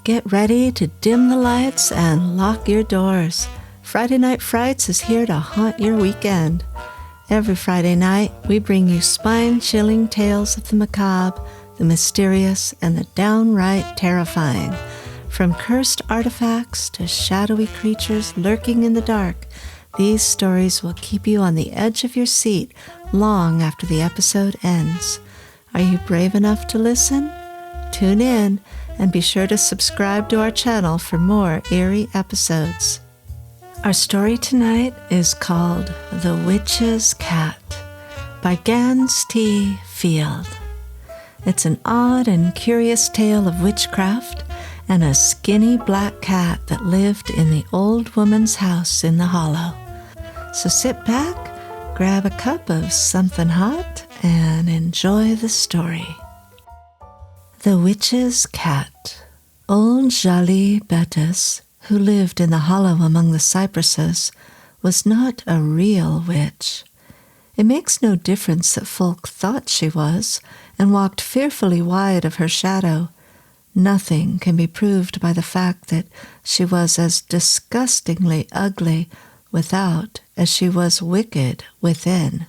Get ready to dim the lights and lock your doors. Friday Night Frights is here to haunt your weekend. Every Friday night, we bring you spine-chilling tales of the macabre, the mysterious, and the downright terrifying. From cursed artifacts to shadowy creatures lurking in the dark, these stories will keep you on the edge of your seat long after the episode ends. Are you brave enough to listen? Tune in and be sure to subscribe to our channel for more eerie episodes. Our story tonight is called The Witch's Cat by Gans T. It's an odd and curious tale of witchcraft and a skinny black cat that lived in the old woman's house in the hollow. So sit back, grab a cup of something hot, and enjoy the story. The Witch's Cat. Old Jolie Bettis, who lived in the hollow among the cypresses, was not a real witch. It makes no difference that folk thought she was, and walked fearfully wide of her shadow. Nothing can be proved by the fact that she was as disgustingly ugly without as she was wicked within.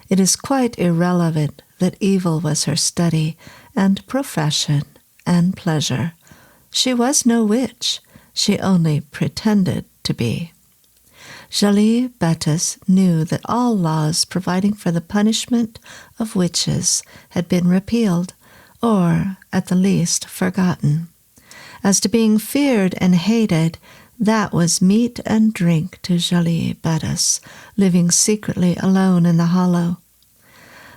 It is quite irrelevant that evil was her study and profession and pleasure. She was no witch. She only pretended to be. Jolie Bettis knew that all laws providing for the punishment of witches had been repealed, or, at the least, forgotten. As to being feared and hated, that was meat and drink to Jolie Bettis, living secretly alone in the hollow.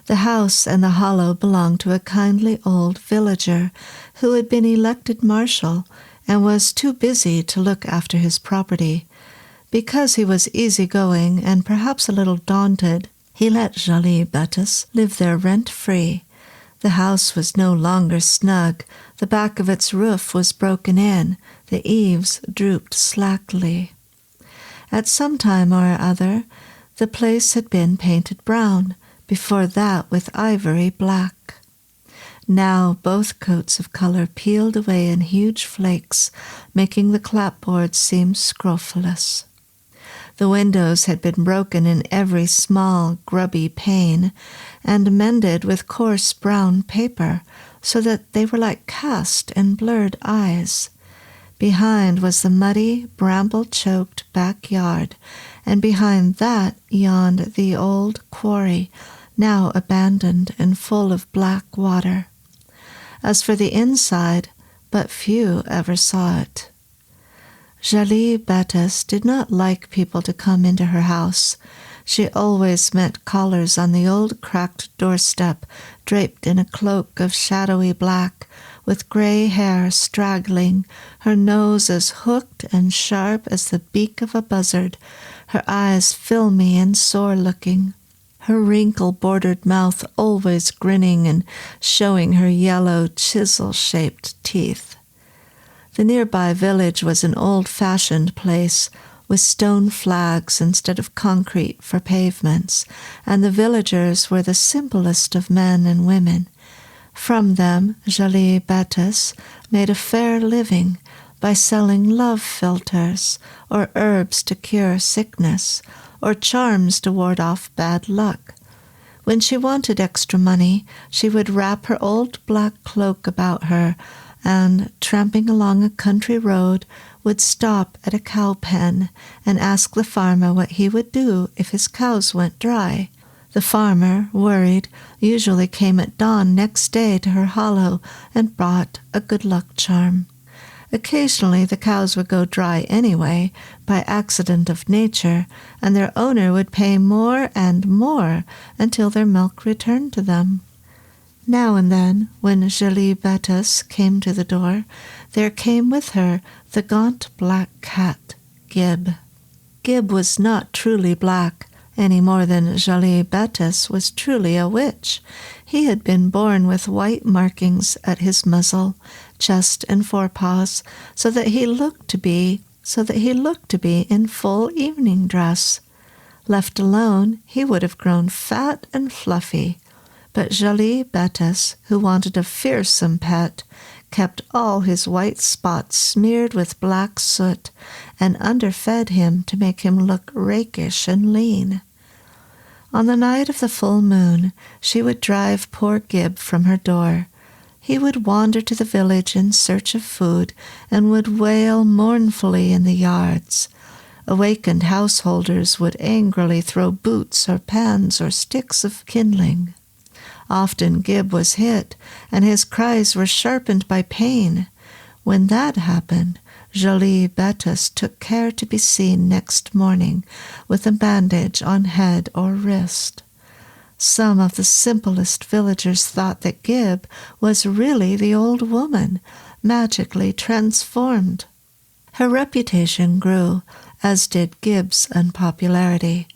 The house and the hollow belonged to a kindly old villager who had been elected marshal and was too busy to look after his property. Because he was easygoing and perhaps a little daunted, he let Jolie Bettis live there rent-free. The house was no longer snug. The back of its roof was broken in. The eaves drooped slackly. At some time or other, the place had been painted brown, before that with ivory black. Now both coats of color peeled away in huge flakes, making the clapboards seem scrofulous. The windows had been broken in every small, grubby pane, and mended with coarse brown paper, so that they were like cast and blurred eyes. Behind was the muddy, bramble-choked backyard, and behind that yawned the old quarry, now abandoned and full of black water. As for the inside, but few ever saw it. Jolie Bettis did not like people to come into her house. She always met callers on the old cracked doorstep, draped in a cloak of shadowy black, with gray hair straggling, her nose as hooked and sharp as the beak of a buzzard, her eyes filmy and sore-looking, her wrinkle-bordered mouth always grinning and showing her yellow, chisel-shaped teeth. The nearby village was an old-fashioned place, with stone flags instead of concrete for pavements, and the villagers were the simplest of men and women. From them, Jolie Bettis made a fair living by selling love philters, or herbs to cure sickness, or charms to ward off bad luck. When she wanted extra money, she would wrap her old black cloak about her, and, tramping along a country road, would stop at a cow pen and ask the farmer what he would do if his cows went dry. The farmer, worried, usually came at dawn next day to her hollow and brought a good luck charm. Occasionally the cows would go dry anyway, by accident of nature, and their owner would pay more and more until their milk returned to them. Now and then, when Jolie Bettis came to the door, there came with her the gaunt black cat, Gibb. Gibb was not truly black, any more than Jolie Bettis was truly a witch. He had been born with white markings at his muzzle, chest, and forepaws, so that he looked to be in full evening dress. Left alone, he would have grown fat and fluffy. But Jolie Bettis, who wanted a fearsome pet, kept all his white spots smeared with black soot, and underfed him to make him look rakish and lean. On the night of the full moon, she would drive poor Gibb from her door. He would wander to the village in search of food, and would wail mournfully in the yards. Awakened householders would angrily throw boots or pans or sticks of kindling. Often Gibb was hit, and his cries were sharpened by pain. When that happened, Jolie Betis took care to be seen next morning with a bandage on head or wrist. Some of the simplest villagers thought that Gibb was really the old woman, magically transformed. Her reputation grew, as did Gibb's unpopularity.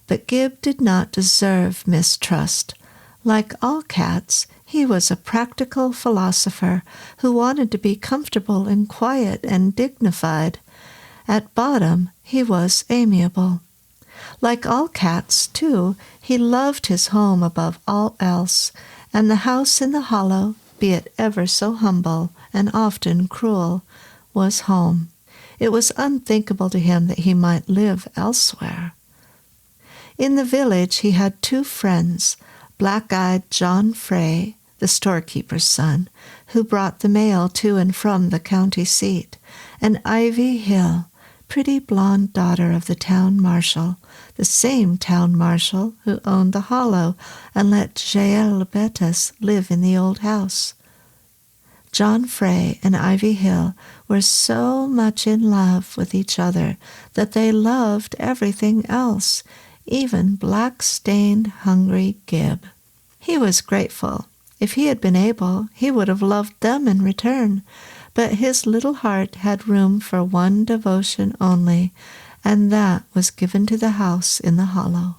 But Gibb did not deserve mistrust. Like all cats, he was a practical philosopher who wanted to be comfortable and quiet and dignified. At bottom, he was amiable. Like all cats, too, he loved his home above all else, and the house in the hollow, be it ever so humble and often cruel, was home. It was unthinkable to him that he might live elsewhere. In the village he had two friends, black-eyed John Frey, the storekeeper's son, who brought the mail to and from the county seat, and Ivy Hill, pretty blonde daughter of the town marshal, the same town marshal who owned the hollow and let Jael Betis live in the old house. John Frey and Ivy Hill were so much in love with each other that they loved everything else, even black-stained, hungry Gibb. He was grateful. If he had been able, he would have loved them in return, but his little heart had room for one devotion only, and that was given to the house in the hollow.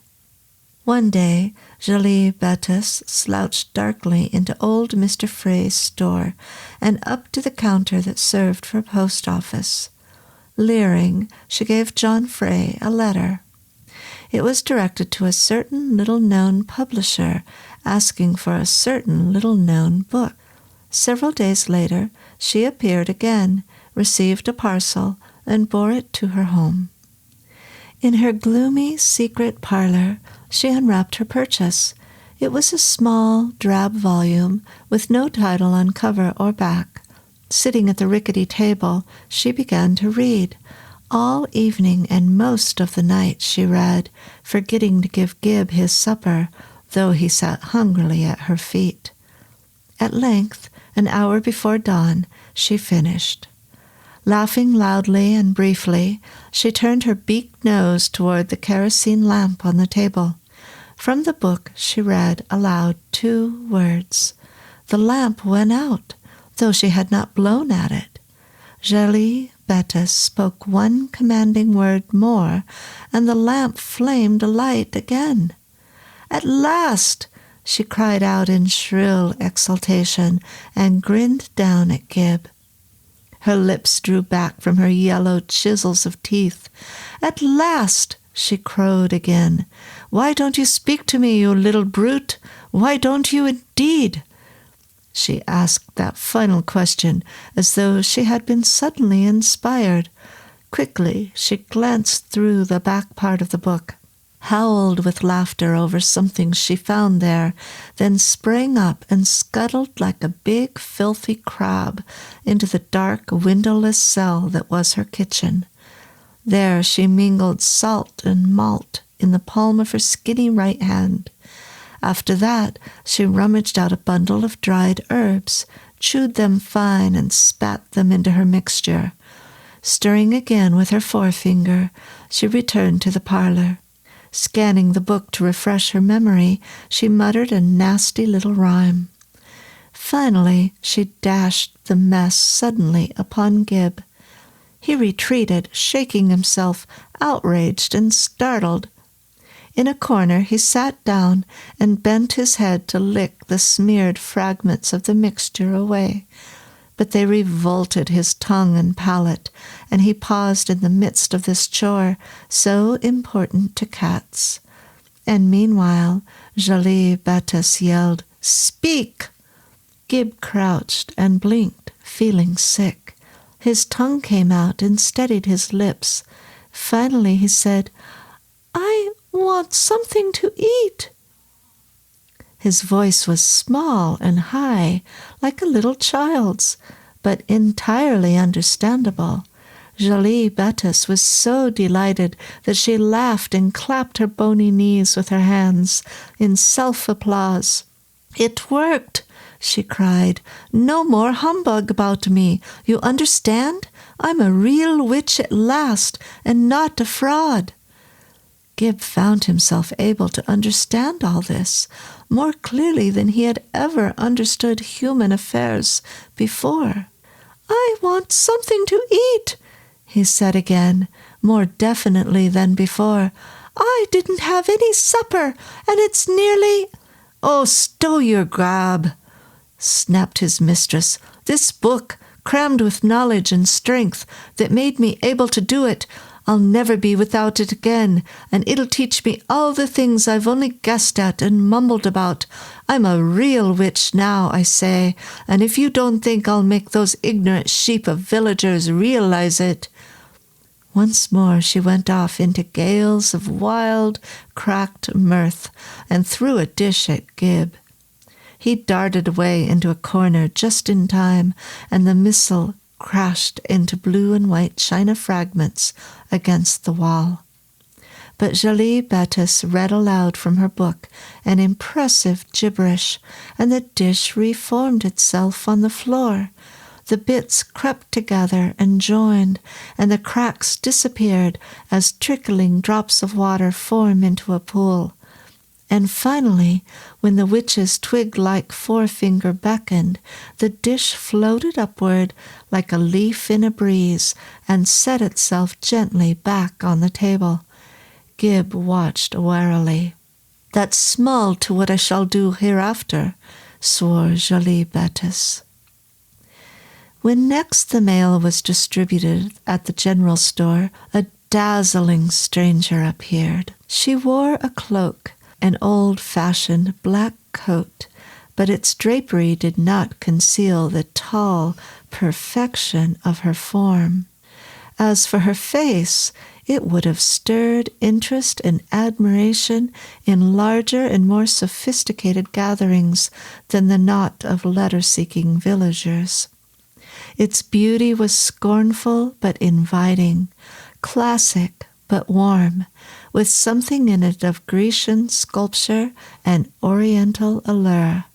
One day, Jolie Betis slouched darkly into old Mr. Frey's store and up to the counter that served for post office. Leering, she gave John Frey a letter. It was directed to a certain little-known publisher, asking for a certain little-known book. Several days later, she appeared again, received a parcel, and bore it to her home. In her gloomy, secret parlor, she unwrapped her purchase. It was a small, drab volume with no title on cover or back. Sitting at the rickety table, she began to read. All evening and most of the night she read, forgetting to give Gibb his supper, though he sat hungrily at her feet. At length, an hour before dawn, she finished. Laughing loudly and briefly, she turned her beaked nose toward the kerosene lamp on the table. From the book she read aloud 2 words. The lamp went out, though she had not blown at it. Jolie Betis spoke one commanding word more, and the lamp flamed alight again. "At last!" she cried out in shrill exultation, and grinned down at Gibb. Her lips drew back from her yellow chisels of teeth. "At last!" she crowed again. "Why don't you speak to me, you little brute? Why don't you indeed?" She asked that final question as though she had been suddenly inspired. Quickly she glanced through the back part of the book, howled with laughter over something she found there, then sprang up and scuttled like a big, filthy crab into the dark, windowless cell that was her kitchen. There she mingled salt and malt in the palm of her skinny right hand. After that, she rummaged out a bundle of dried herbs, chewed them fine, and spat them into her mixture. Stirring again with her forefinger, she returned to the parlor. Scanning the book to refresh her memory, she muttered a nasty little rhyme. Finally, she dashed the mess suddenly upon Gibb. He retreated, shaking himself, outraged and startled. In a corner he sat down and bent his head to lick the smeared fragments of the mixture away. But they revolted his tongue and palate, and he paused in the midst of this chore, so important to cats. And meanwhile, Jolie Betis yelled, "Speak!" Gibb crouched and blinked, feeling sick. His tongue came out and steadied his lips. Finally he said, "I want something to eat." His voice was small and high, like a little child's, but entirely understandable. Jolie Bettis was so delighted that she laughed and clapped her bony knees with her hands in self-applause. "It worked," she cried. "No more humbug about me. You understand? I'm a real witch at last, and not a fraud." Gibb found himself able to understand all this more clearly than he had ever understood human affairs before. "I want something to eat," he said again, more definitely than before. "I didn't have any supper, and it's nearly—" "Oh, stow your grab," snapped his mistress. "This book, crammed with knowledge and strength that made me able to do it, I'll never be without it again, and it'll teach me all the things I've only guessed at and mumbled about. I'm a real witch now, I say, and if you don't think I'll make those ignorant sheep of villagers realize it—" Once more she went off into gales of wild, cracked mirth, and threw a dish at Gibb. He darted away into a corner just in time, and the missile crashed into blue and white china fragments against the wall. But Jolie Bettis read aloud from her book an impressive gibberish, and the dish reformed itself on the floor. The bits crept together and joined, and the cracks disappeared as trickling drops of water form into a pool. And finally, when the witch's twig-like forefinger beckoned, the dish floated upward like a leaf in a breeze and set itself gently back on the table. Gibb watched warily. "That's small to what I shall do hereafter," swore Jolie Bettis. When next the mail was distributed at the general store, a dazzling stranger appeared. She wore a cloak, an old-fashioned black coat, but its drapery did not conceal the tall perfection of her form. As for her face, it would have stirred interest and admiration in larger and more sophisticated gatherings than the knot of letter-seeking villagers. Its beauty was scornful but inviting, classic but warm, with something in it of Grecian sculpture and Oriental allure.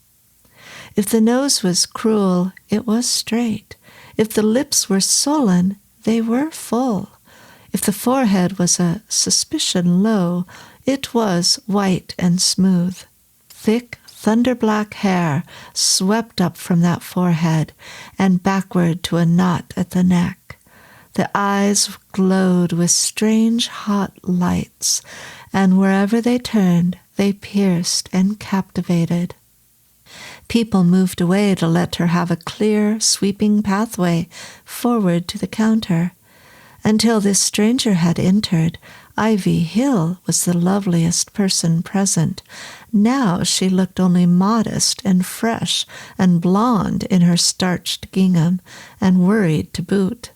If the nose was cruel, it was straight. If the lips were sullen, they were full. If the forehead was a suspicion low, it was white and smooth. Thick, thunder-black hair swept up from that forehead and backward to a knot at the neck. The eyes glowed with strange hot lights, and wherever they turned, they pierced and captivated. People moved away to let her have a clear, sweeping pathway forward to the counter. Until this stranger had entered, Ivy Hill was the loveliest person present. Now she looked only modest and fresh and blonde in her starched gingham, and worried to boot.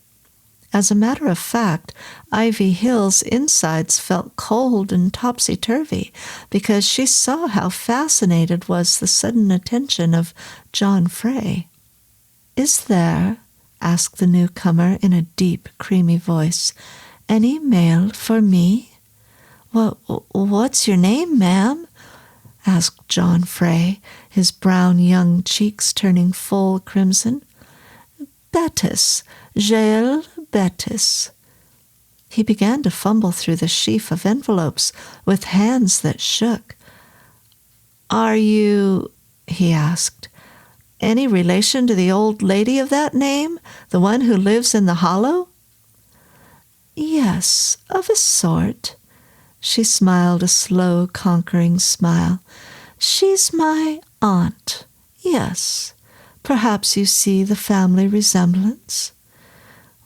As a matter of fact, Ivy Hill's insides felt cold and topsy-turvy because she saw how fascinated was the sudden attention of John Frey. "Is there," asked the newcomer in a deep, creamy voice, "any mail for me?" "What's your name, ma'am?" asked John Frey, his brown young cheeks turning full crimson. "Bettis, Jael Bettis." He began to fumble through the sheaf of envelopes with hands that shook. "Are you," he asked, "any relation to the old lady of that name, the one who lives in the hollow?" "Yes, of a sort." She smiled a slow, conquering smile. "She's my aunt. Yes. Perhaps you see the family resemblance?"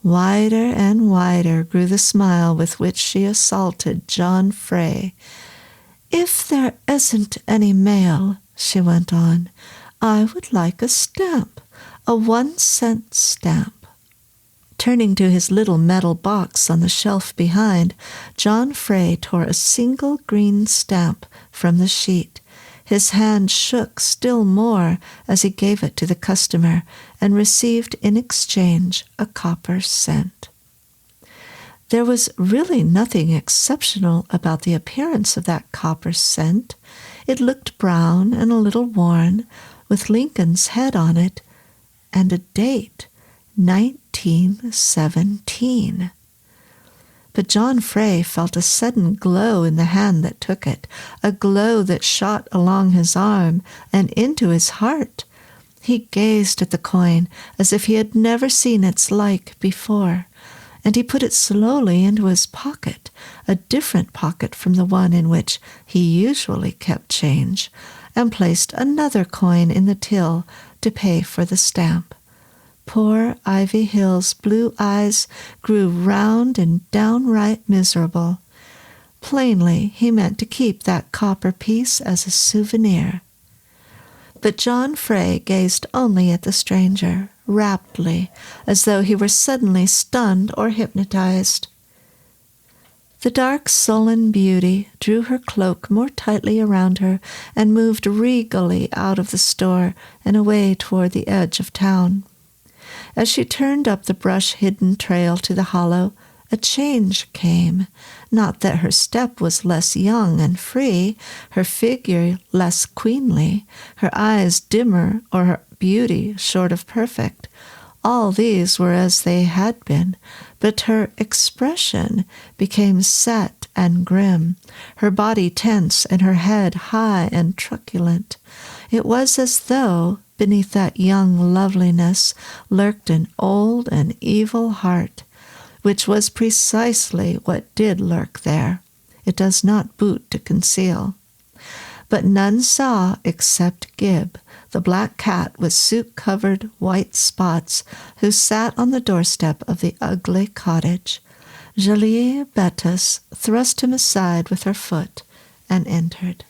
Wider and wider grew the smile with which she assaulted John Frey. "If there isn't any mail," she went on, I would like a stamp, a 1-cent stamp." Turning to his little metal box on the shelf behind, John Frey tore a single green stamp from the sheet. His hand shook still more as he gave it to the customer and received in exchange a copper cent. There was really nothing exceptional about the appearance of that copper cent. It looked brown and a little worn, with Lincoln's head on it, and a date, 1917. But John Frey felt a sudden glow in the hand that took it, a glow that shot along his arm and into his heart. He gazed at the coin as if he had never seen its like before, and he put it slowly into his pocket, a different pocket from the one in which he usually kept change, and placed another coin in the till to pay for the stamp. Poor Ivy Hill's blue eyes grew round and downright miserable. Plainly, he meant to keep that copper piece as a souvenir. But John Frey gazed only at the stranger, raptly, as though he were suddenly stunned or hypnotized. The dark, sullen beauty drew her cloak more tightly around her and moved regally out of the store and away toward the edge of town. As she turned up the brush-hidden trail to the hollow, a change came. Not that her step was less young and free, her figure less queenly, her eyes dimmer, or her beauty short of perfect. All these were as they had been, but her expression became set and grim, her body tense and her head high and truculent. It was as though beneath that young loveliness lurked an old and evil heart, which was precisely what did lurk there. It does not boot to conceal. But none saw except Gibb, the black cat with soot-covered white spots, who sat on the doorstep of the ugly cottage. Jolie Bettis thrust him aside with her foot and entered.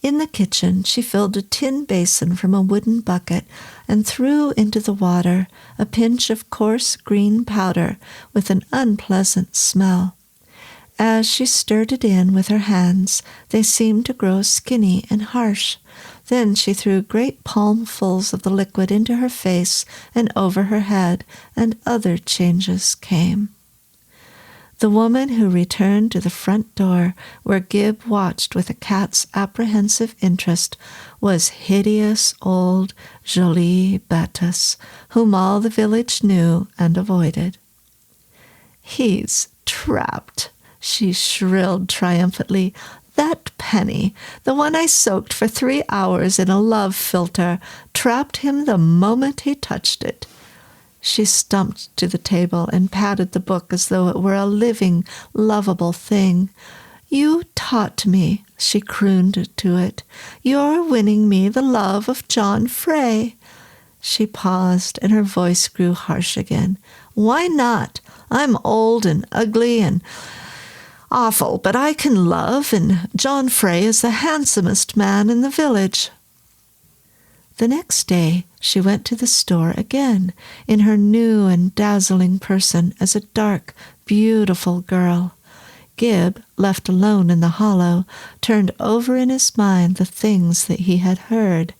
In the kitchen, she filled a tin basin from a wooden bucket and threw into the water a pinch of coarse green powder with an unpleasant smell. As she stirred it in with her hands, they seemed to grow skinny and harsh. Then she threw great palmfuls of the liquid into her face and over her head, and other changes came. The woman who returned to the front door, where Gibb watched with a cat's apprehensive interest, was hideous old Jolie Bettis, whom all the village knew and avoided. "He's trapped," she shrilled triumphantly. "That penny, the one I soaked for 3 hours in a love philter, trapped him the moment he touched it." She stumped to the table and patted the book as though it were a living, lovable thing. "You taught me," she crooned to it. "You're winning me the love of John Frey." She paused, and her voice grew harsh again. "Why not? I'm old and ugly and awful, but I can love, and John Frey is the handsomest man in the village." The next day she went to the store again, in her new and dazzling person as a dark, beautiful girl. Gibb, left alone in the hollow, turned over in his mind the things that he had heard.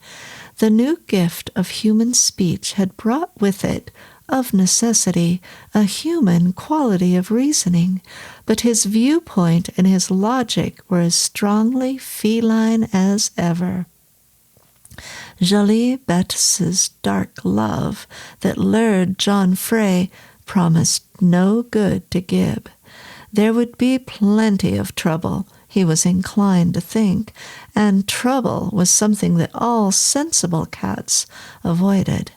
The new gift of human speech had brought with it, of necessity, a human quality of reasoning, but his viewpoint and his logic were as strongly feline as ever. Jolie Bettis's dark love that lured John Frey promised no good to Gibb. There would be plenty of trouble, he was inclined to think, and trouble was something that all sensible cats avoided.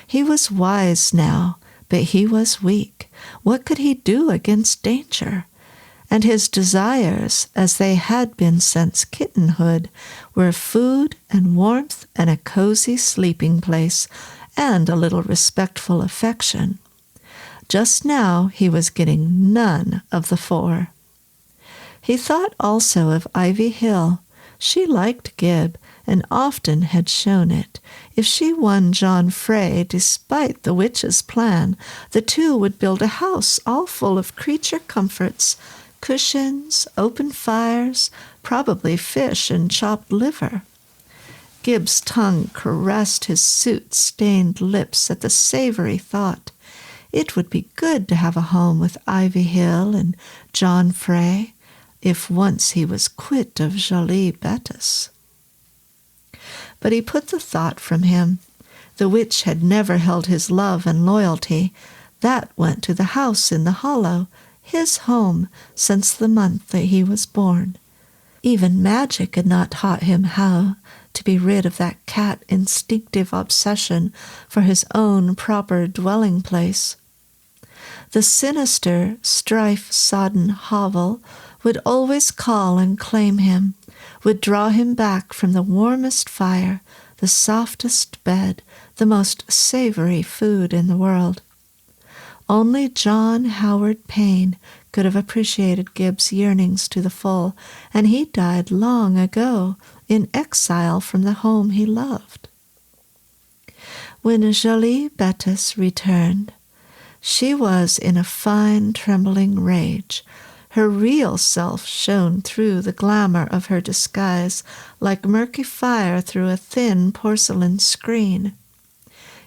He was wise now, but he was weak. What could he do against danger? And his desires, as they had been since kittenhood, were food and warmth and a cozy sleeping place and a little respectful affection. Just now he was getting none of the 4. He thought also of Ivy Hill. She liked Gibb, and often had shown it. If she won John Frey, despite the witch's plan, the two would build a house all full of creature comforts, cushions, open fires, probably fish and chopped liver. Gibb's tongue caressed his soot-stained lips at the savory thought. It would be good to have a home with Ivy Hill and John Frey, if once he was quit of Jolie Bettis. But he put the thought from him. The witch had never held his love and loyalty. That went to the house in the hollow, his home since the month that he was born. Even magic had not taught him how to be rid of that cat instinctive obsession for his own proper dwelling place. The sinister, strife-sodden hovel would always call and claim him, would draw him back from the warmest fire, the softest bed, the most savory food in the world. Only John Howard Payne could have appreciated Gibb's yearnings to the full, and he died long ago, in exile from the home he loved. When Jolie Bettis returned, she was in a fine trembling rage. Her real self shone through the glamour of her disguise like murky fire through a thin porcelain screen.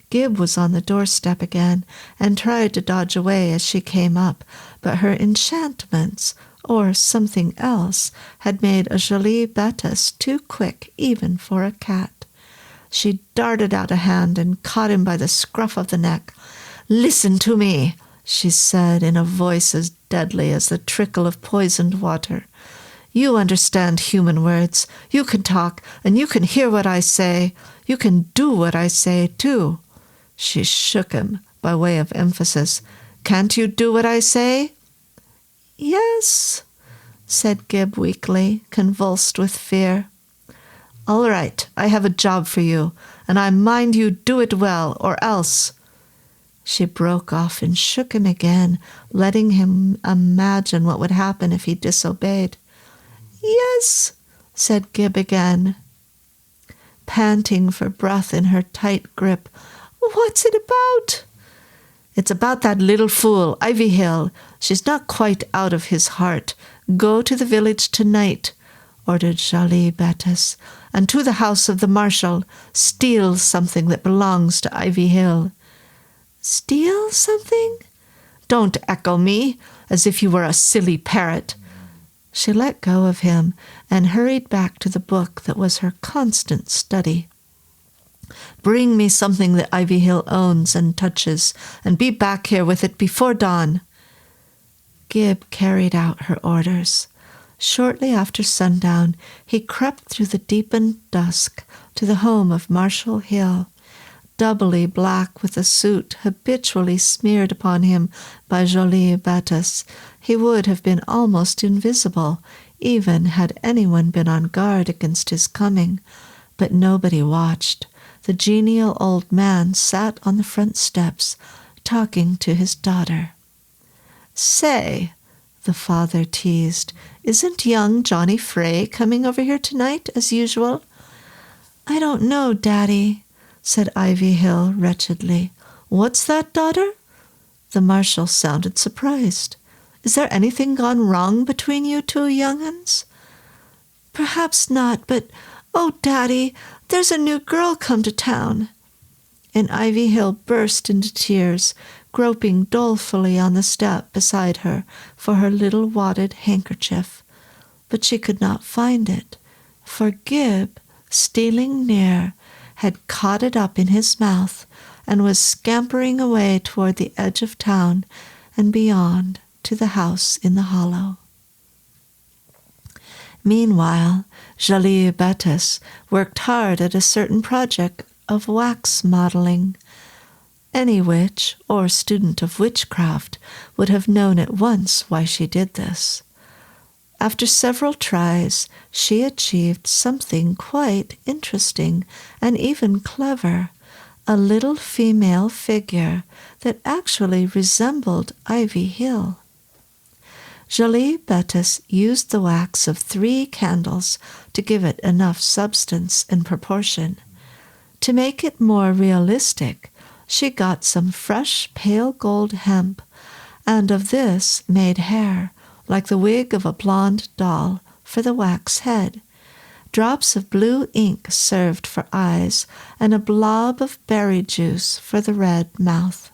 Gibb was on the doorstep again and tried to dodge away as she came up, but her enchantments, or something else, had made a Jolie Bettis too quick even for a cat. She darted out a hand and caught him by the scruff of the neck. "Listen to me," she said in a voice as deadly as the trickle of poisoned water. "You understand human words. You can talk, and you can hear what I say. You can do what I say, too." She shook him by way of emphasis. "Can't you do what I say?" "Yes," said Gibb weakly, convulsed with fear. "All right, I have a job for you, and I mind you do it well, or else—" She broke off and shook him again, letting him imagine what would happen if he disobeyed. "Yes," said Gibb again, panting for breath in her tight grip. "What's it about?" "It's about that little fool, Ivy Hill. She's not quite out of his heart. Go to the village tonight," ordered Jolie Bettis, "and to the house of the marshal. Steal something that belongs to Ivy Hill." "Steal something?" "Don't echo me, as if you were a silly parrot." She let go of him and hurried back to the book that was her constant study. "Bring me something that Ivy Hill owns and touches, and be back here with it before dawn." Gibb carried out her orders. Shortly after sundown, he crept through the deepened dusk to the home of Marshall Hill, doubly black with the soot habitually smeared upon him by Jolie Bettis. He would have been almost invisible, even had anyone been on guard against his coming. But nobody watched. The genial old man sat on the front steps, talking to his daughter. "Say," the father teased, "isn't young Johnny Frey coming over here tonight, as usual?" "I don't know, Daddy," said Ivy Hill wretchedly. "What's that, daughter?" The marshal sounded surprised. "Is there anything gone wrong between you two young-uns?" "Perhaps not, but, oh, Daddy, there's a new girl come to town." And Ivy Hill burst into tears, groping dolefully on the step beside her for her little wadded handkerchief. But she could not find it, for Gibb, stealing near, had caught it up in his mouth and was scampering away toward the edge of town and beyond to the house in the hollow. Meanwhile, Jolie Bettis worked hard at a certain project of wax modeling. Any witch or student of witchcraft would have known at once why she did this. After several tries, she achieved something quite interesting and even clever, a little female figure that actually resembled Ivy Hill. Jolie Bettis used the wax of 3 candles to give it enough substance and proportion. To make it more realistic, she got some fresh pale gold hemp, and of this made hair, like the wig of a blonde doll, for the wax head. Drops of blue ink served for eyes, and a blob of berry juice for the red mouth.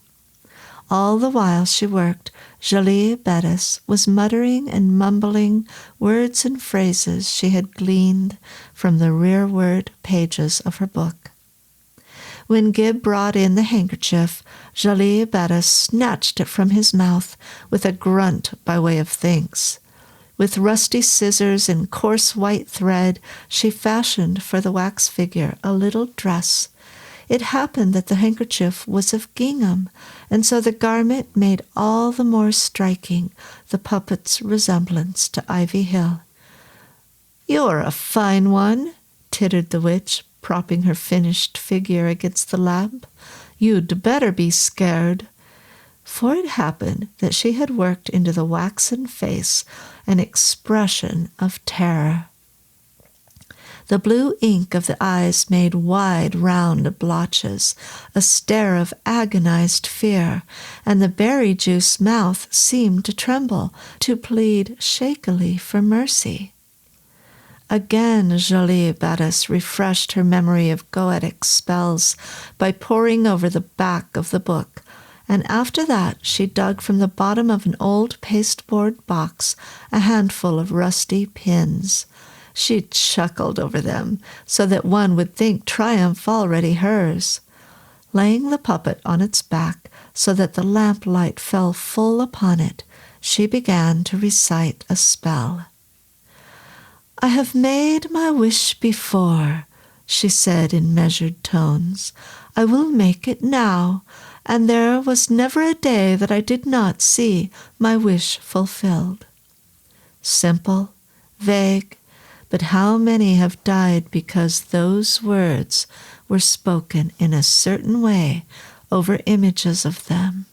All the while she worked, Jolie Bettis was muttering and mumbling words and phrases she had gleaned from the rearward pages of her book. When Gibb brought in the handkerchief, Jolie Bettis snatched it from his mouth with a grunt by way of thanks. With rusty scissors and coarse white thread, she fashioned for the wax figure a little dress. It happened that the handkerchief was of gingham, and so the garment made all the more striking the puppet's resemblance to Ivy Hill. "You're a fine one," tittered the witch, propping her finished figure against the lamp. "You'd better be scared." For it happened that she had worked into the waxen face an expression of terror. The blue ink of the eyes made wide, round blotches, a stare of agonized fear, and the berry juice mouth seemed to tremble, to plead shakily for mercy. Again Jolie Bettis refreshed her memory of goetic spells by poring over the back of the book, and after that she dug from the bottom of an old pasteboard box a handful of rusty pins. She chuckled over them, so that one would think triumph already hers. Laying the puppet on its back so that the lamplight fell full upon it, she began to recite a spell. "I have made my wish before," she said in measured tones. "I will make it now, and there was never a day that I did not see my wish fulfilled." Simple, vague, but how many have died because those words were spoken in a certain way over images of them?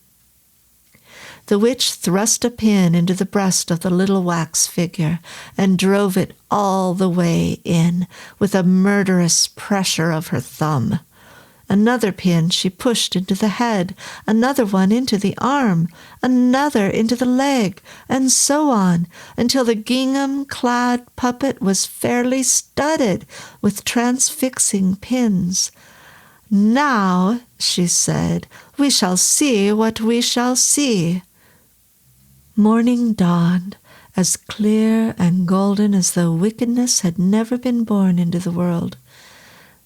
The witch thrust a pin into the breast of the little wax figure and drove it all the way in with a murderous pressure of her thumb. Another pin she pushed into the head, another one into the arm, another into the leg, and so on, until the gingham-clad puppet was fairly studded with transfixing pins. "Now," she said, "we shall see what we shall see." Morning dawned, as clear and golden as though wickedness had never been born into the world.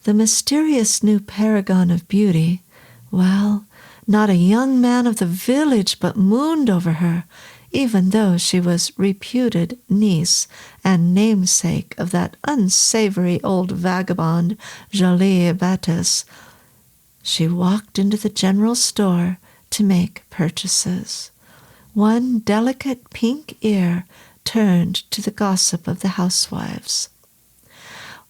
The mysterious new paragon of beauty, well, not a young man of the village but mooned over her, even though she was reputed niece and namesake of that unsavory old vagabond, Jolie Bettis. She walked into the general store to make purchases. One delicate pink ear turned to the gossip of the housewives.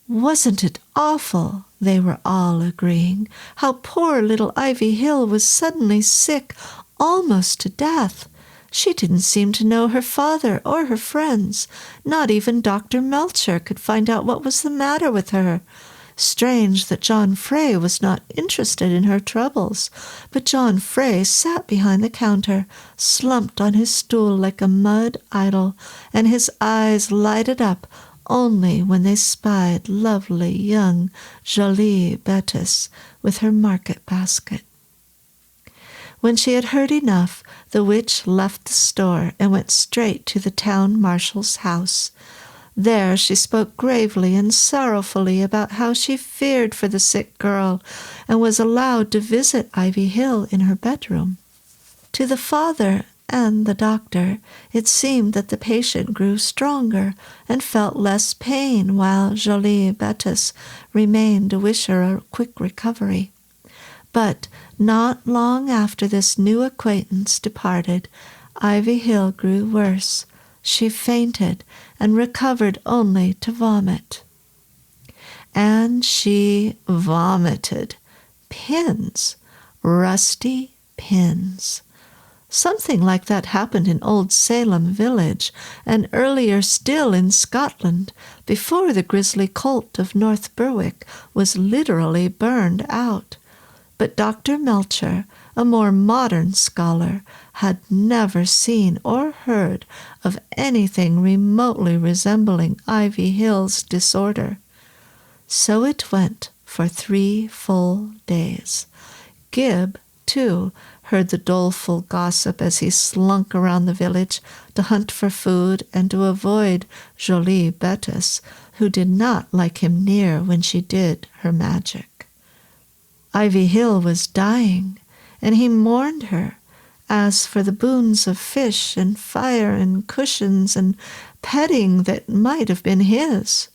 "Wasn't it awful?" they were all agreeing. "How poor little Ivy Hill was suddenly sick, almost to death. She didn't seem to know her father or her friends. Not even Dr. Melcher could find out what was the matter with her. Strange that John Frey was not interested in her troubles, but John Frey sat behind the counter, slumped on his stool like a mud idol, and his eyes lighted up only when they spied lovely young Jolie Bettis with her market basket." When she had heard enough, the witch left the store and went straight to the town marshal's house. There she spoke gravely and sorrowfully about how she feared for the sick girl and was allowed to visit Ivy Hill in her bedroom. To the father and the doctor, it seemed that the patient grew stronger and felt less pain, while Jolie Bettis remained to wish her a quick recovery. But not long after this new acquaintance departed, Ivy Hill grew worse. She fainted and recovered only to vomit. And she vomited. Pins, rusty pins. Something like that happened in Old Salem village, and earlier still in Scotland, before the grisly cult of North Berwick was literally burned out. But Dr. Melcher, a more modern scholar, had never seen or heard of anything remotely resembling Ivy Hill's disorder. So it went for 3 full days. Gibb, too, heard the doleful gossip as he slunk around the village to hunt for food and to avoid Jolie Bettis, who did not like him near when she did her magic. Ivy Hill was dying, and he mourned her. As for the boons of fish and fire and cushions and petting that might have been his,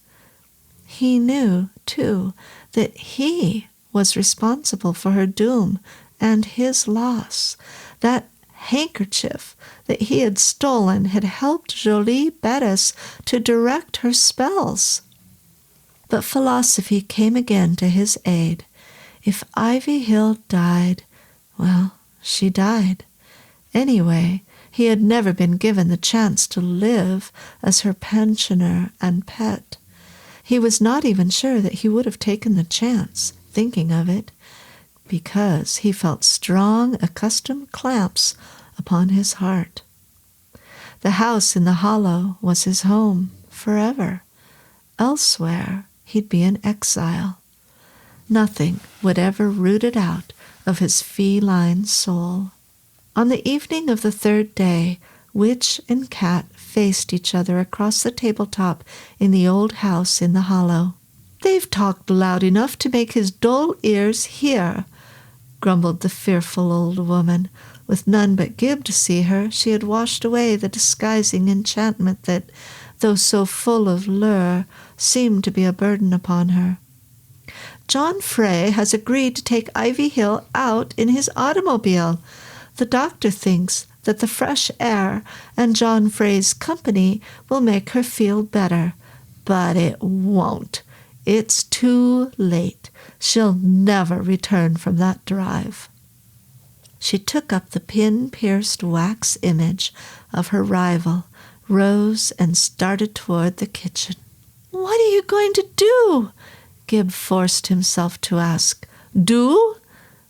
he knew, too, that he was responsible for her doom and his loss. That handkerchief that he had stolen had helped Jolie Bettis to direct her spells. But philosophy came again to his aid. If Ivy Hill died, well, she died. Anyway, he had never been given the chance to live as her pensioner and pet. He was not even sure that he would have taken the chance, thinking of it, because he felt strong, accustomed clamps upon his heart. The house in the hollow was his home forever. Elsewhere, he'd be in exile. Nothing would ever root it out of his feline soul. On the evening of the 3rd day, witch and cat faced each other across the tabletop in the old house in the hollow. "They've talked loud enough to make his dull ears hear," grumbled the fearful old woman. With none but Gibb to see her, she had washed away the disguising enchantment that, though so full of lure, seemed to be a burden upon her. "John Frey has agreed to take Ivy Hill out in his automobile. The doctor thinks that the fresh air and John Frey's company will make her feel better. But it won't. It's too late. She'll never return from that drive." She took up the pin-pierced wax image of her rival, rose, and started toward the kitchen. "What are you going to do?" Gibb forced himself to ask. "Do?"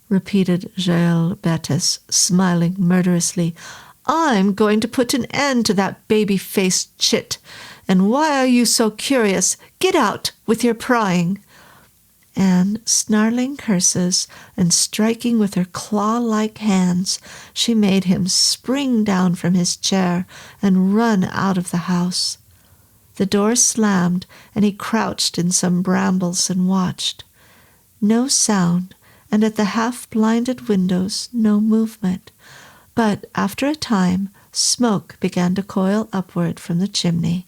repeated Jael Bettis, smiling murderously. "I'm going to put an end to that baby-faced chit. And why are you so curious? Get out with your prying." And, snarling curses and striking with her claw-like hands, she made him spring down from his chair and run out of the house. The door slammed, and he crouched in some brambles and watched. No sound, and at the half-blinded windows no movement. But after a time, smoke began to coil upward from the chimney.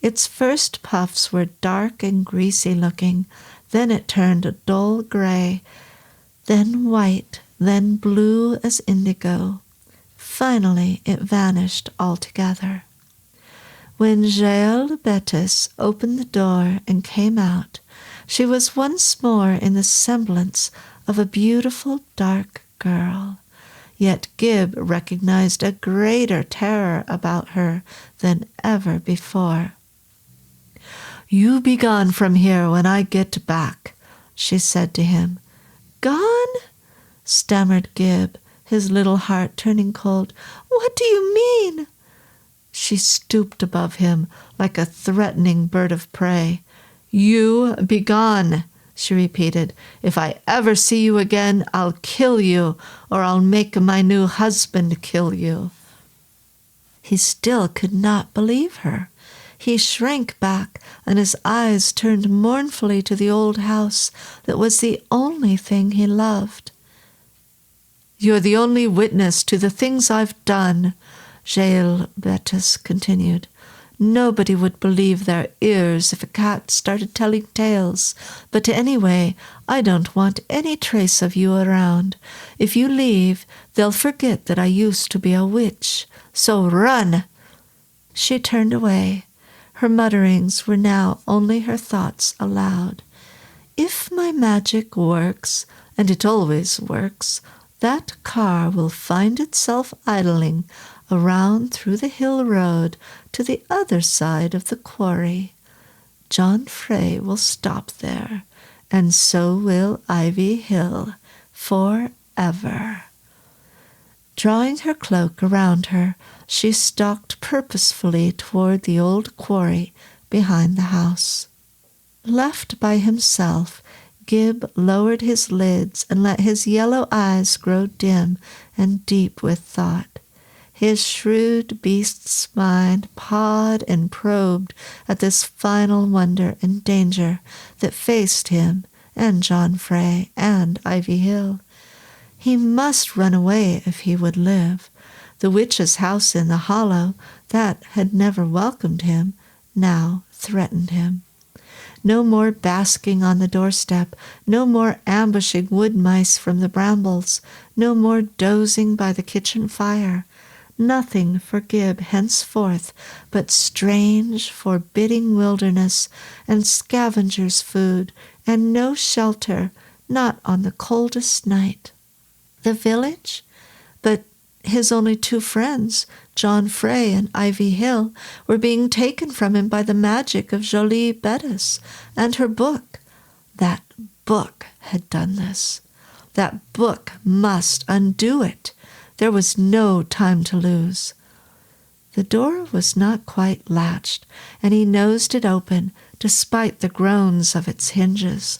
Its first puffs were dark and greasy-looking, then it turned a dull gray, then white, then blue as indigo. Finally it vanished altogether. When Jael Bettis opened the door and came out, she was once more in the semblance of a beautiful dark girl. Yet Gibb recognized a greater terror about her than ever before. "You be gone from here when I get back," she said to him. "Gone?" stammered Gibb, his little heart turning cold. "What do you mean?" She stooped above him like a threatening bird of prey. "You be gone," she repeated. "If I ever see you again, I'll kill you, or I'll make my new husband kill you." He still could not believe her. He shrank back, and his eyes turned mournfully to the old house that was the only thing he loved. "You're the only witness to the things I've done," Jael Bettis continued. "Nobody would believe their ears if a cat started telling tales. But anyway, I don't want any trace of you around. If you leave, they'll forget that I used to be a witch. So run!" She turned away. Her mutterings were now only her thoughts aloud. "If my magic works, and it always works, that car will find itself idling around through the hill road to the other side of the quarry. John Frey will stop there, and so will Ivy Hill, forever. Drawing her cloak around her, she stalked purposefully toward the old quarry behind the house. Left by himself, Gibb lowered his lids and let his yellow eyes grow dim and deep with thought. His shrewd beast's mind pawed and probed at this final wonder and danger that faced him and John Frey and Ivy Hill. He must run away if he would live. The witch's house in the hollow, that had never welcomed him, now threatened him. No more basking on the doorstep, no more ambushing wood mice from the brambles, no more dozing by the kitchen fire. Nothing for Gibb henceforth but strange, forbidding wilderness and scavenger's food, and no shelter, not on the coldest night. The village? But his only two friends, John Frey and Ivy Hill, were being taken from him by the magic of Jolie Bettis and her book. That book had done this. That book must undo it. There was no time to lose. The door was not quite latched, and he nosed it open, despite the groans of its hinges.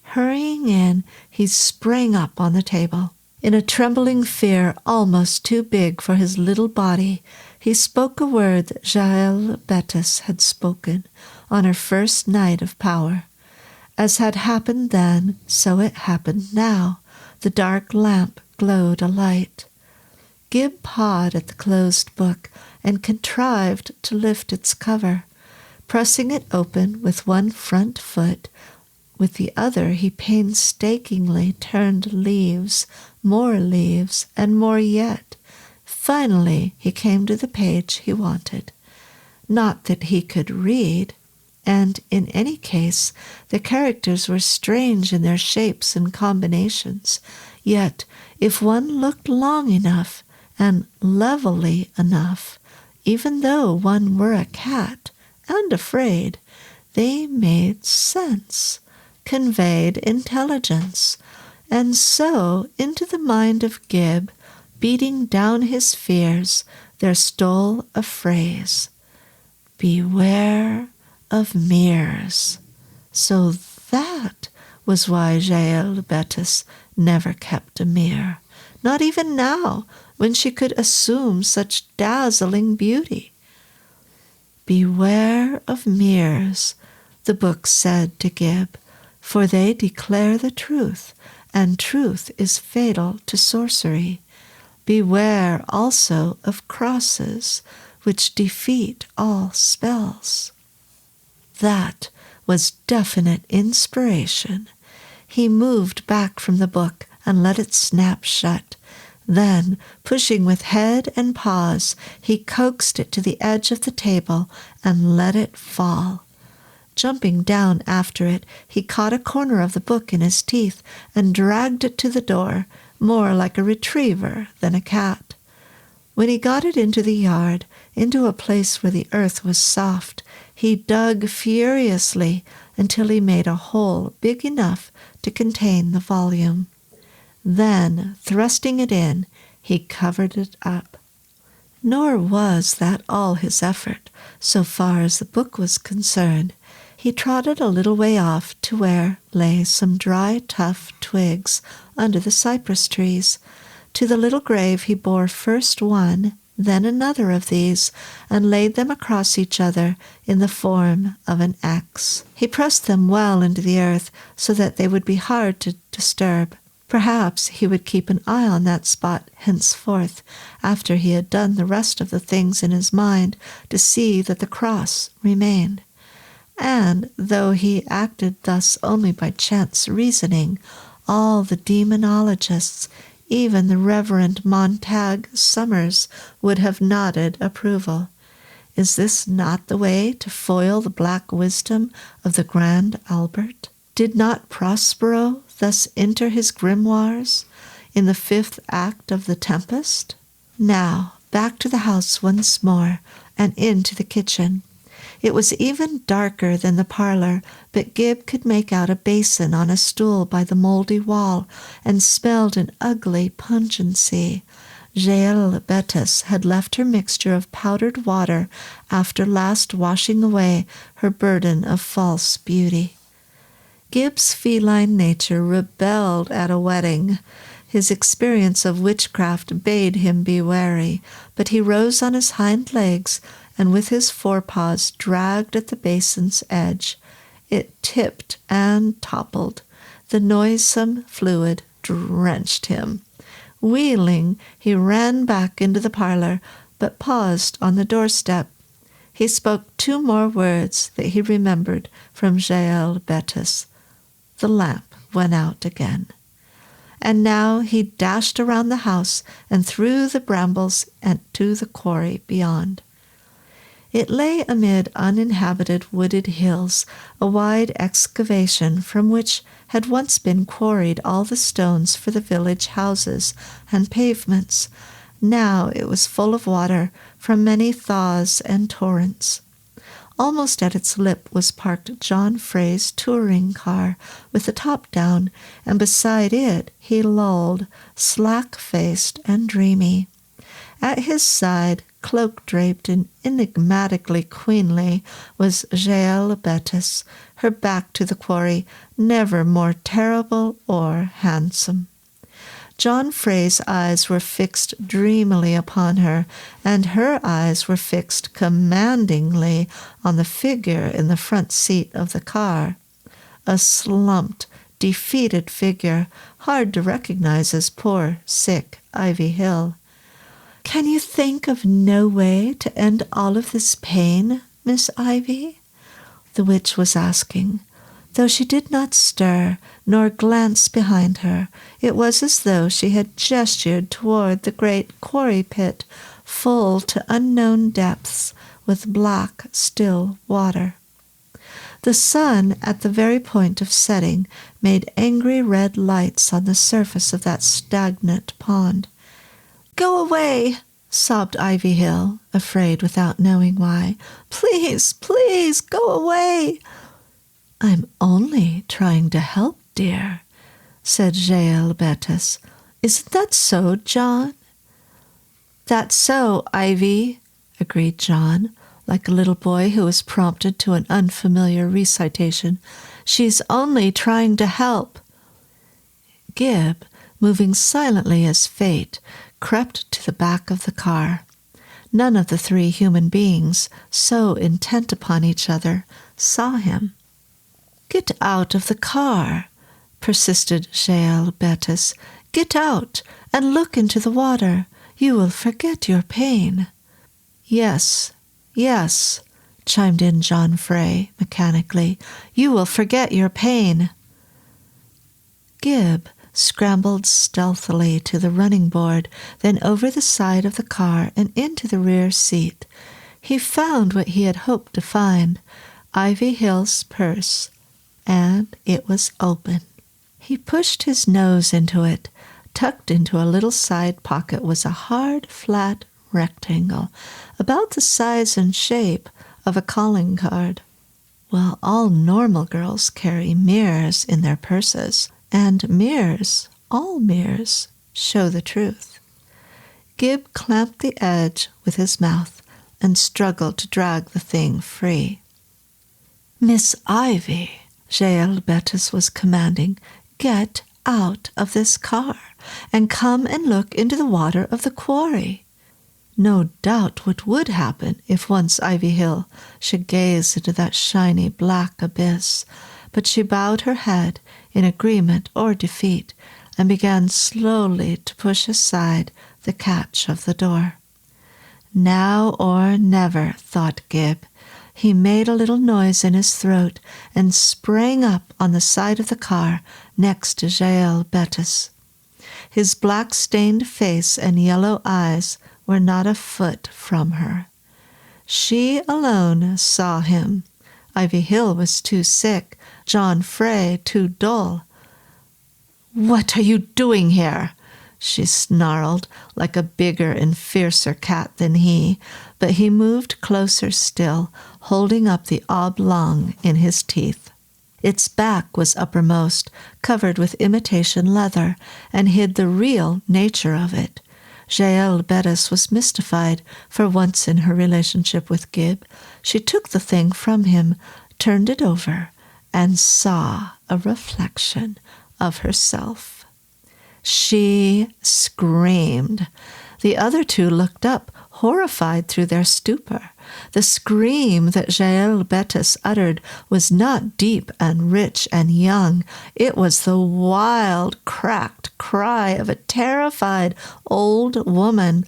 Hurrying in, he sprang up on the table. In a trembling fear almost too big for his little body, he spoke a word that Jael Bettis had spoken on her first night of power. As had happened then, so it happened now. The dark lamp glowed a light. Gibb pawed at the closed book and contrived to lift its cover. Pressing it open with one front foot, with the other he painstakingly turned leaves, and more yet. Finally he came to the page he wanted. Not that he could read, and in any case the characters were strange in their shapes and combinations. Yet if one looked long enough and levelly enough, even though one were a cat and afraid, they made sense, conveyed intelligence. And so into the mind of Gibb, beating down his fears, there stole a phrase: "Beware of mirrors." So that was why Jael Bettis never kept a mirror, not even now, when she could assume such dazzling beauty. "Beware of mirrors," the book said to Gibb, "for they declare the truth, and truth is fatal to sorcery. Beware also of crosses, which defeat all spells." That was definite inspiration. He moved back from the book and let it snap shut. Then, pushing with head and paws, he coaxed it to the edge of the table and let it fall. Jumping down after it, he caught a corner of the book in his teeth and dragged it to the door, more like a retriever than a cat. When he got it into the yard, into a place where the earth was soft, he dug furiously until he made a hole big enough to contain the volume. Then, thrusting it in, he covered it up. Nor was that all his effort, so far as the book was concerned. He trotted a little way off to where lay some dry, tough twigs under the cypress trees. To the little grave he bore first one, then another of these, and laid them across each other in the form of an X. He pressed them well into the earth so that they would be hard to disturb. Perhaps he would keep an eye on that spot henceforth, after he had done the rest of the things in his mind, to see that the cross remained. And though he acted thus only by chance reasoning, all the demonologists, even the Reverend Montague Summers, would have nodded approval. Is this not the way to foil the black wisdom of the Grand Albert? Did not Prospero thus enter his grimoires? in the fifth act of The Tempest? Now, back to the house once more, and into the kitchen. It was even darker than the parlor, but Gibb could make out a basin on a stool by the moldy wall, and smelled an ugly pungency. Jael Bettis had left her mixture of powdered water after last washing away her burden of false beauty. Gibb's feline nature rebelled at a wedding. His experience of witchcraft bade him be wary, but he rose on his hind legs and with his forepaws dragged at the basin's edge. It tipped and toppled. The noisome fluid drenched him. Wheeling, he ran back into the parlor, but paused on the doorstep. He spoke 2 more words that he remembered from Jael Bettis. The lamp went out again. And now he dashed around the house and through the brambles and to the quarry beyond. It lay amid uninhabited wooded hills, a wide excavation from which had once been quarried all the stones for the village houses and pavements. Now it was full of water from many thaws and torrents. Almost at its lip was parked John Frey's touring car with the top down, and beside it he lolled, slack-faced and dreamy. At his side, cloak-draped and enigmatically queenly, was Jael Bettis, her back to the quarry, never more terrible or handsome. John Frey's eyes were fixed dreamily upon her, and her eyes were fixed commandingly on the figure in the front seat of the car. A slumped, defeated figure, hard to recognize as poor, sick Ivy Hill. "Can you think of no way to end all of this pain, Miss Ivy?" the witch was asking. Though she did not stir, nor glance behind her, it was as though she had gestured toward the great quarry pit, full to unknown depths, with black, still water. The sun, at the very point of setting, made angry red lights on the surface of that stagnant pond. "Go away!" sobbed Ivy Hill, afraid without knowing why. "Please, please, go away!" "I'm only trying to help, dear," said Jael Bettis. "Isn't that so, John?" "That's so, Ivy," agreed John, like a little boy who was prompted to an unfamiliar recitation. "She's only trying to help." Gibb, moving silently as fate, crept to the back of the car. None of the 3 human beings, so intent upon each other, saw him. "Get out of the car," persisted Jael Bettis. "Get out and look into the water. You will forget your pain." "Yes, yes," chimed in John Frey mechanically. "You will forget your pain." Gibb scrambled stealthily to the running board, then over the side of the car and into the rear seat. He found what he had hoped to find, Ivy Hill's purse, and it was open. He pushed his nose into it. Tucked into a little side pocket was a hard, flat rectangle, about the size and shape of a calling card. Well, all normal girls carry mirrors in their purses, and mirrors, all mirrors, show the truth. Gibb clamped the edge with his mouth and struggled to drag the thing free. "Miss Ivy," Jael Bettis was commanding, "get out of this car and come and look into the water of the quarry." No doubt what would happen if once Ivy Hill should gaze into that shiny black abyss, but she bowed her head in agreement or defeat and began slowly to push aside the catch of the door. Now or never, thought Gibb. He made a little noise in his throat and sprang up on the side of the car next to Jael Bettis. His black-stained face and yellow eyes were not a foot from her. She alone saw him. Ivy Hill was too sick, John Frey too dull. "What are you doing here?" she snarled, like a bigger and fiercer cat than he, but he moved closer still, holding up the oblong in his teeth. Its back was uppermost, covered with imitation leather, and hid the real nature of it. Jael Bettis was mystified for once in her relationship with Gibb. She took the thing from him, turned it over, and saw a reflection of herself. She screamed. The other two looked up, horrified through their stupor. The scream that Jael Bettis uttered was not deep and rich and young. It was the wild, cracked cry of a terrified old woman.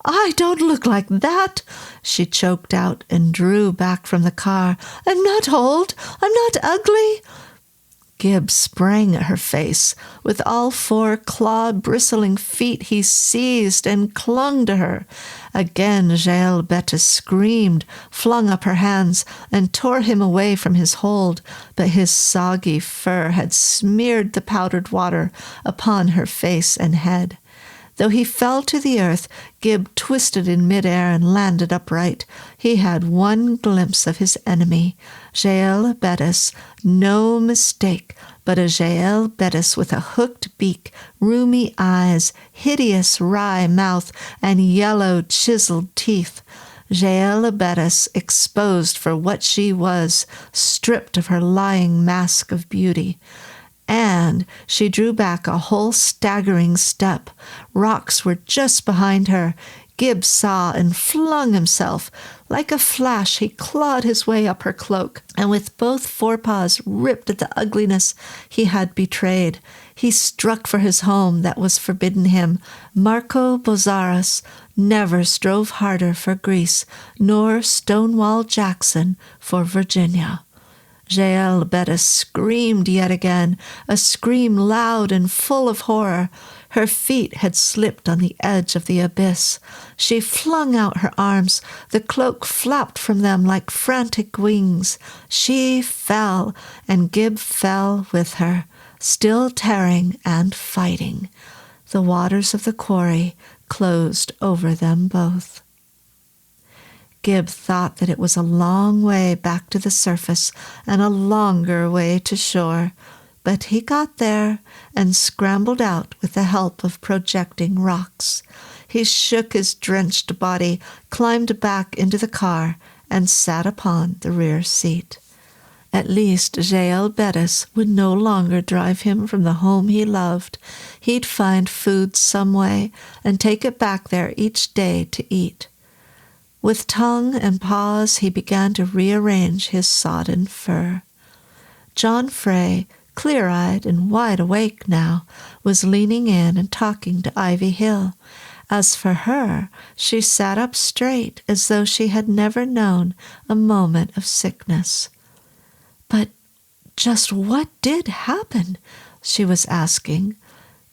"I don't look like that," she choked out and drew back from the car. "I'm not old. I'm not ugly." Gibb sprang at her face. With all four claw-bristling feet he seized and clung to her. Again Jael Bettis screamed, flung up her hands, and tore him away from his hold, but his soggy fur had smeared the powdered water upon her face and head. Though he fell to the earth, Gibb twisted in midair and landed upright. He had one glimpse of his enemy, Jael Bettis, no mistake, but a Jael Bettis with a hooked beak, rheumy eyes, hideous wry mouth, and yellow chiseled teeth. Jael Bettis exposed for what she was, stripped of her lying mask of beauty. And she drew back a whole staggering step. Rocks were just behind her. Gibb saw and flung himself. Like a flash, he clawed his way up her cloak, and with both forepaws ripped at the ugliness he had betrayed. He struck for his home that was forbidden him. Marco Bozzaris never strove harder for Greece, nor Stonewall Jackson for Virginia. Jael Bettis screamed yet again, a scream loud and full of horror. Her feet had slipped on the edge of the abyss. She flung out her arms. The cloak flapped from them like frantic wings. She fell, and Gibb fell with her, still tearing and fighting. The waters of the quarry closed over them both. Gibb thought that it was a long way back to the surface and a longer way to shore, but he got there and scrambled out with the help of projecting rocks. He shook his drenched body, climbed back into the car, and sat upon the rear seat. At least Jael Bettis would no longer drive him from the home he loved. He'd find food some way and take it back there each day to eat. With tongue and paws he began to rearrange his sodden fur. John Frey, clear-eyed and wide awake now, was leaning in and talking to Ivy Hill. As for her, she sat up straight as though she had never known a moment of sickness. "But just what did happen?" she was asking.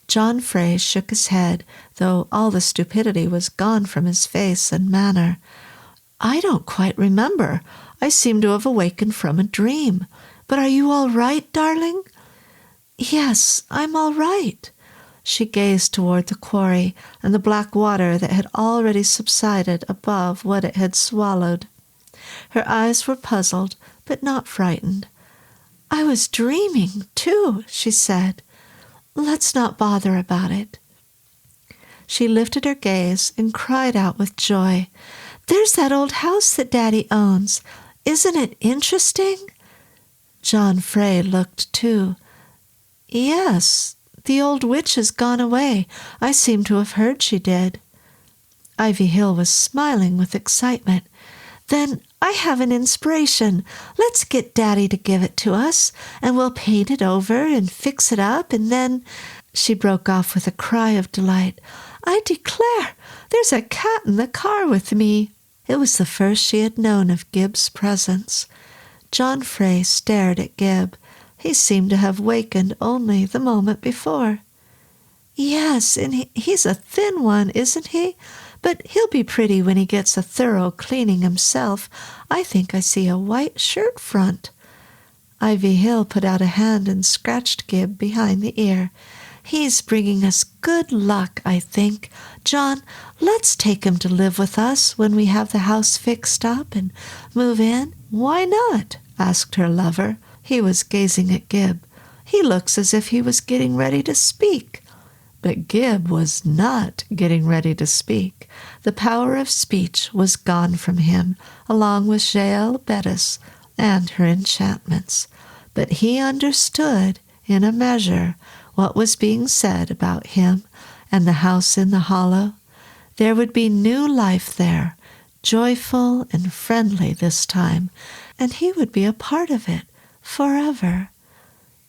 John Frey shook his head, though all the stupidity was gone from his face and manner. "I don't quite remember. I seem to have awakened from a dream. But are you all right, darling?" "Yes, I'm all right." She gazed toward the quarry and the black water that had already subsided above what it had swallowed. Her eyes were puzzled, but not frightened. "I was dreaming, too," she said. "Let's not bother about it." She lifted her gaze and cried out with joy. "There's that old house that Daddy owns. Isn't it interesting?" John Frey looked too. "Yes, the old witch has gone away. I seem to have heard she did." Ivy Hill was smiling with excitement. "Then I have an inspiration. Let's get Daddy to give it to us, and we'll paint it over and fix it up, and then—" She broke off with a cry of delight. "I declare, there's a cat in the car with me." It was the first she had known of Gibb's presence. John Frey stared at Gibb. He seemed to have wakened only the moment before. "Yes, and he's a thin one, isn't he? But he'll be pretty when he gets a thorough cleaning himself. I think I see a white shirt front." Ivy Hill put out a hand and scratched Gibb behind the ear. He's bringing us good luck, I think. John, let's take him to live with us when we have the house fixed up and move in." "Why not?" asked her lover. He was gazing at Gibb. "He looks as if he was getting ready to speak." But Gibb was not getting ready to speak. The power of speech was gone from him, along with Jael Bettis and her enchantments. But he understood, in a measure, what was being said about him and the house in the hollow. There would be new life there, joyful and friendly this time, and he would be a part of it forever,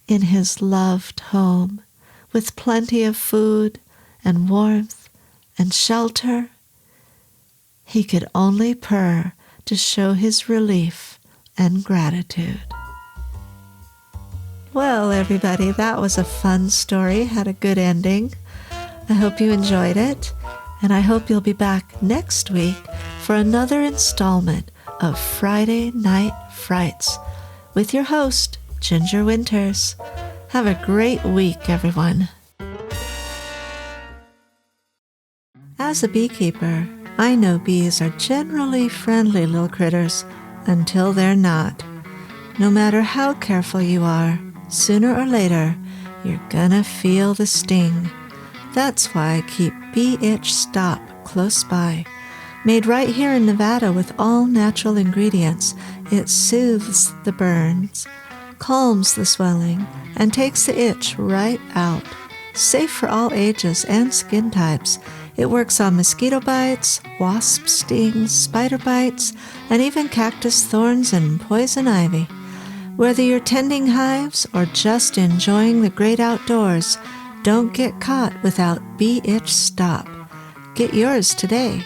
in his loved home, with plenty of food and warmth and shelter. He could only purr to show his relief and gratitude. Well, everybody, that was a fun story, had a good ending. I hope you enjoyed it, and I hope you'll be back next week for another installment of Friday Night Frights with your host, Ginger Winters. Have a great week, everyone. As a beekeeper, I know bees are generally friendly little critters until they're not. No matter how careful you are, sooner or later, you're gonna feel the sting. That's why I keep Bee Itch Stop close by. Made right here in Nevada with all natural ingredients, it soothes the burns, calms the swelling, and takes the itch right out. Safe for all ages and skin types. It works on mosquito bites, wasp stings, spider bites, and even cactus thorns and poison ivy. Whether you're tending hives or just enjoying the great outdoors, don't get caught without Bee Itch Stop. Get yours today.